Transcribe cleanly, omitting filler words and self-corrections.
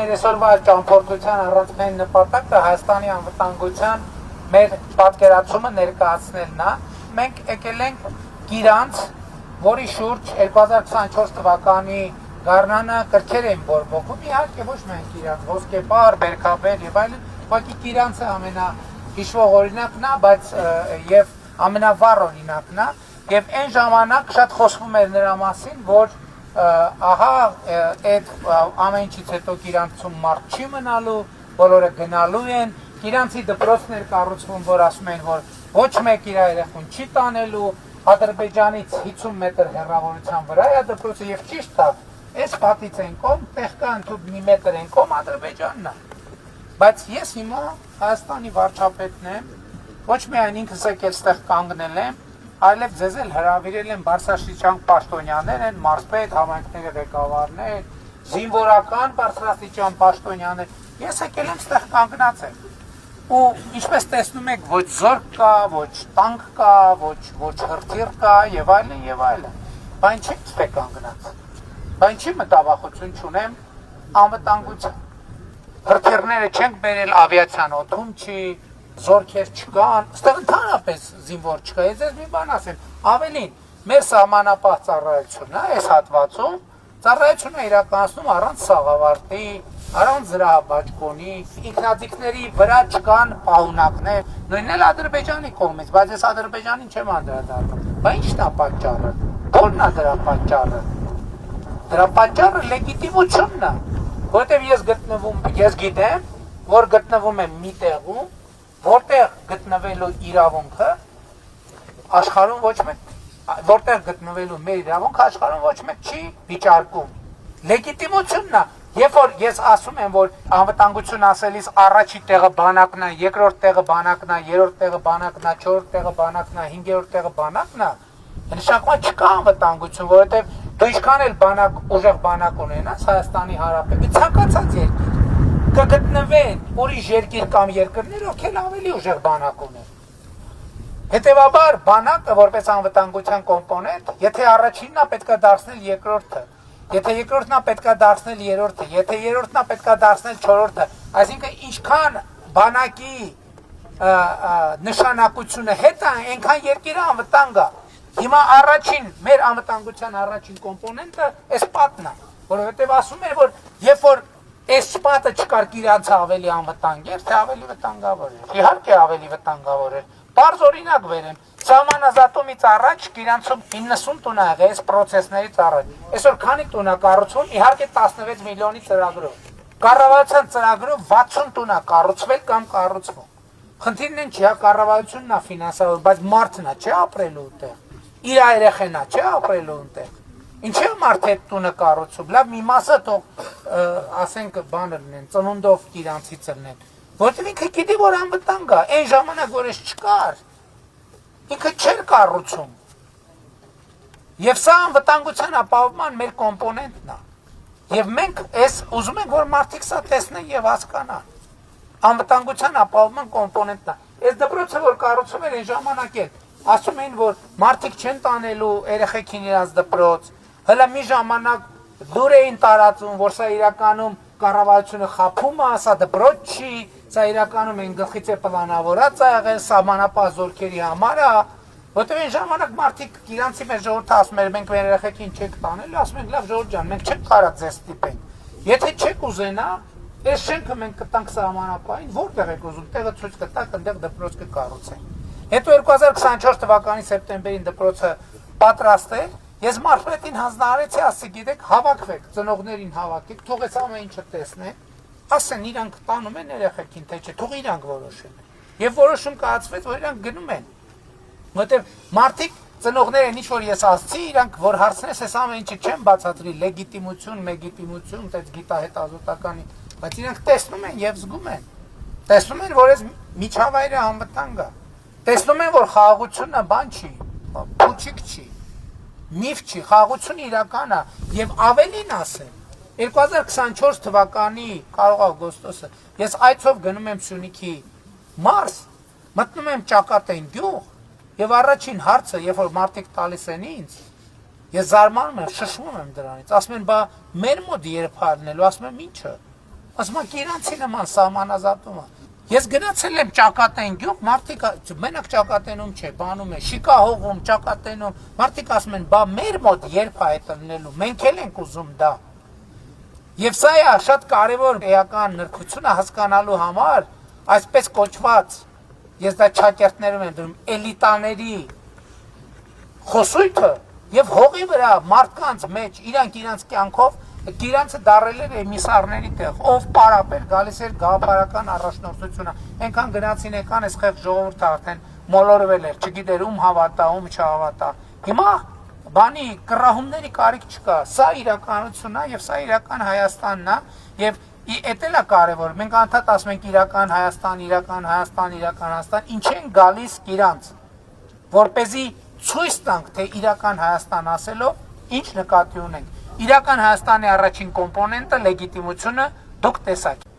մեր այսօրվա ճամփորդության առանցքային նպատակը Հայաստանի անվտանգության մեր պատկերացումը ներկայացնելն է։ Մենք եկել ենք Գիրանց, որի շուրջ 2024 թվականի գարնանը կրքեր էին բորբոքում, իհարկե ոչ միայն Գիրանց, Ոսկեպար, Բերքաբեր եւ այլն, ուղղակի Գիրանցը ամենահիշվող օրինակն է, բայց եւ ամենավառ օրինակն է, եւ այն ժամանակ շատ խոսվում էր նրա մասին, որ ահա այդ ամեն ինչից հետո Գիրանցում մարդ չի մնալու, բոլորը գնալու են, Գիրանցի դպրոցներ կառուցվում, որ ասում են, որ ոչ մեկ իր երեխուն չի տանելու, Ադրբեջանից 50 մետր հեռավորության վրա է դպրոցը եւ ճիշտ է, այս պատից են կողմ, տեղ կա ընդհուպ մի մետր են կողմ Ադրբեջանն է։ Բայց ես հիմա Հայաստանի վարչապետն եմ, ոչ միայն ինքս եկել ստեղ կանգնել եմ, այլև ձեզ էլ հրավիրել են բարձրաստիճան պաշտոնյաներ են, մարզպետ, համայնքների ղեկավարներ, զինվորական բարձրաստիճան պաշտոնյաներ։ Ես եկել եմ ստեղ կանգնած եմ։ Ու ինչպես տեսնում եք, ոչ զորք կա, ոչ տանկ կա, ոչ հրթիռ կա եւ այլն եւ այլն։ Բայց չի ստեղ կանգնած։ Բայց չի մտավախություն չունեմ անվտանգության։ Հրթիռները չենք բերել ավիացիան օդում չի, զորքեր չկան, ստեղ ընդհանրապես զինվոր չկա։ Ես ձեզ մի բան ասեմ, ավելին, մեր սահմանապահ ծառայությունն է այս հատվածում, ծառայությունը իրականացնում առանց սաղավարտի, առանց զրահաբաճկոնի, ինքնաձիգների վրա չկան պահունակներ, նույնն էլ Ադրբեջանի կողմից, բայց ես Ադրբեջանին չեմ անդրադառնում։ Բայց ի՞նչն է պատճառը։ Ո՞րն է դրա պատճառը։ Դրա պատճառը լեգիտիմությունն է, որտեղ ես գիտեմ, որ գտնվում եմ մի տեղում, որտեղ գտնվելու իրավունքը աշխարհում ոչ մեկ, որտեղ գտնվելու մեր իրավունքը աշխարհում ոչ մեկ չի վիճարկում։ Լեգիտիմությունն է։ Երբ որ ես ասում եմ, որ անվտանգություն ասելիս առաջի տեղը բանակն է, երկրորդ տեղը բանակն է, երրորդ տեղը բանակն է, չորրորդ տեղը բանակն է, հինգերորդ տեղը բանակն է, նշանակում չկա անվտանգություն, որովհետև դու ինչքան էլ բանակ, ուժեղ բանակ ունենաս Հայաստանի Հանրապետություն, ցանկացած երկիր կգտնվեն ուրիշ երկիր կամ երկրներ, ովքեր ավելի ուժեղ բանակ ունեն։ Հետևաբար բանակը որպես անվտանգության կոմպոնենտ, եթե առաջինն է պետք է դարձնել երկրորդը, եթե երկրորդն է պետքա դարձնել երրորդը, եթե երրորդն է պետքա դարձնել չորրորդը, այսինքն ինչքան բանակի նշանակությունը հետ է, այնքան երկիրը անվտանգ է։ Հիմա առաջին մեր անվտանգության առաջին կոմպոնենտը այս պատն է, որովհետև ասում է, որ երբ որ այս պատը չկար Գիրանցը ավելի անվտանգ էր, թե ավելի վտանգավոր էր։ Իհարկե ավելի վտանգավոր էր։ Պարզ օրինակ վերեմ, Սահմանազատումից առաջ Գիրանցում 90 տուն ա եղել այս պրոցեսներից առաջ։ Այսօր քանի տուն ա կառուցվում, իհարկե 16 միլիոնի ծրագրով։ Կառավարության ծրագրով 60 տուն ա կառուցվել կամ կառուցվում։ Խնդիրն են չի, կառավարությունն ա ֆինանսավորել, բայց մարդն ա չէ ապրելու ուտեղ։ Իր երեխեն ա չէ ապրելու ուտեղ։ Ինչի՞ մարդ այդ տունը կառուցում։ Լավ, մի մասը թող ասենք բաներն են, ծնունդով Գիրանցից ելնեն։ Որտեղ ինքը գիտի, որ անվտանգ է, այն ժամանակ որ էս չկար։ Ինքը չէր կառուցում։ Եվ սա անվտանգության ապահովման մեր կոմպոնենտն է։ Եվ մենք այս ուզում ենք, որ մարդիկ սա տեսնեն եւ հասկանան։ Անվտանգության ապահովման կոմպոնենտն է։ Այս դպրոցը, որ կառուցում էր այն ժամանակ էլ, ասում էին, որ մարդիկ չեն տանելու երեխեքին իրաց դպրոց, հələ մի ժամանակ դուր էին տարածում, որ սա իրականում կառավարությունը խափում է, սա դպրոց չի, սա իրականում են գլխից է պլանավորած ա եղել սահմանապահ զորքերի համար է, որտեղ այն ժամանակ մարդիկ Գիրանցի մեր ժողովուրդը ասում էր, մենք մեր երեխեքին չենք տանելու, ասում ենք, լավ ժողովուրդ ջան, մենք չենք կարա ձեզ ստիպենք։ Եթե չեք ուզենա, այս շենքը մենք կտանք սահմանապահին, որտեղ եք ուզում, տեղը ցույց կտաք, այնտեղ դպրոց կկառուցենք։ Հետո 2024 թվականի սեպտեմբերին դպրոցը պատրաստ էր, ես մարզպետին հանձնարարեցի, ասի գիտեք, հավաքվեք, ծնողներին հավաքեք, թող այս ամեն ինչը տեսնեն, ասեն իրանք տանում են երեխեքին, թե չէ, թող իրանք որոշեն։ Եվ որոշում կայացվեց, որ իրանք գնում են։ Որտեղ մարդիկ ծնողներ են, ինչ որ ես ասացի, իրանք որ հարցնես, այս ամեն ինչը չեն բացատրի, լեգիտիմություն, մեգիտիմություն, տես գիտահետազոտականի, բայց իրանք տեսնում են եւ զգում են։ Տեսնում են, որ այս միջավայրը անվտանգ է։ Տեսնում են, որ խաղաղությունը բան չի, փուչիկ չի, միֆ չի, խաղաղությունը իրական է եւ ավելին ասեմ 2024 թվականի կարող օգոստոսը ես այցով գնում եմ Սյունիքի մարզ, մտնում եմ Ճակատեն գյուղ եւ առաջին հարցը, երբ որ մարդիկ տալիս են ինձ, ես զարմանում եմ, շշմում եմ դրանից, ասում են, բա մեր մոտ երբ հարնելու, ասում եմ, ինչը։ ասում եք իրանցի նման սահմանազատումը։ Ես գնացել եմ Ճակատեն գյուղ, մարդիկ մենակ Ճակատենում չէ, բանում է, Շիկա հողում, Ճակատենում, մարդիկ ասում են, բա մեր մոտ երբ է այդ լինելու, մենք էլ ենք ուզում դա։ Եվ սա է շատ կարևոր էական նրբությունը հասկանալու համար, այսպես կոչված, ես դա ճակերտներում եմ դրում, էլիտաների խոսույթը եւ հողի վրա մարդկանց մեջ իրանց կյանքով Գիրանցը դարել էր էմիսարների տեղ, ով պարապել, գալիս էր գաղափարական առաջնորդությունը, այնքան գնացին եկան, այս խեղ ժողովուրդը արդեն մոլորվել էր, չգիտեր ում հավատա, ում չհավատա։ Հիմա բանի կռահումների կարիք չկա, սա իրականությունն է եւ սա իրական Հայաստանն է եւ էդ էլ է կարեւոր։ Մենք անդադ ասում ենք իրական Հայաստան, իրական Հայաստան, իրական Հայաստան, ինչ են գալիս իրանց, որպեսզի ցույց տանք, թե իրական Հայաստան ասելով ինչ նկատի ունենք։ Իրական Հայաստանի առաջին կոմպոնենտը լեգիտիմությունը դուք տեսաք։